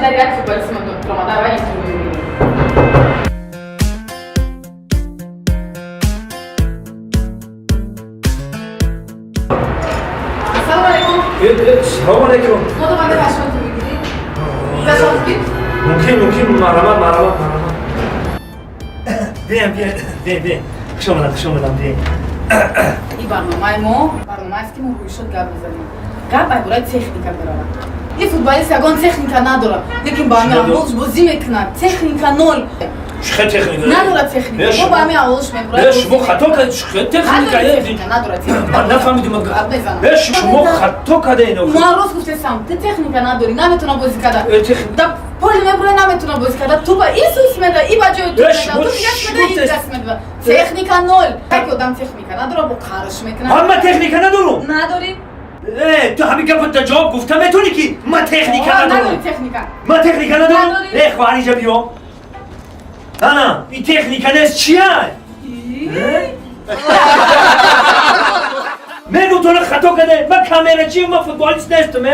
داری یک فوتبالیست رمضان و اینجوری السلام علیکم. سلام علیکم. ما تو بنده پشمات رو بگیری؟ دستات بگیر؟ ممکن مرحبا. بیا. خوش آمدم بیا. این برنامه است که ما روی شد گپ بزنیم. گپ عبارت تکنیکا داره. یه فوتبالیست یگان تکنیکا نداره. لیکن با همین اولش بازی میکنه. تکنیکا نول. چه تکنیکا؟ نداره تکنیکا. ما با همین اولش میبریم. شما خطا کردید. چه تکنیکا؟ نداره تکنیکا. من نفهمیدم. شما خطا کردید. ما روز گفتم تو تکنیکا نداری. نمیتونه بازی کنه. پول میبره نمیتونه بازی کنه. تو با این سوس میده. این بچه تو میده. این دست میده. تکنیکا نول. یک آدم تکنیکا نداره با کارش میکنه. من تکنیکا ندارم. نداری؟ تو همین گفت جواب گفتم میتونی که من تکنیکا ندارم. نداری تکنیکا. من تکنیکا ندارم. خواهری جا بیا. نه این تکنیکا نیست چیه؟ من تو رو خطا کرده. من کامرا چیم. من فوتبالیست نیستم.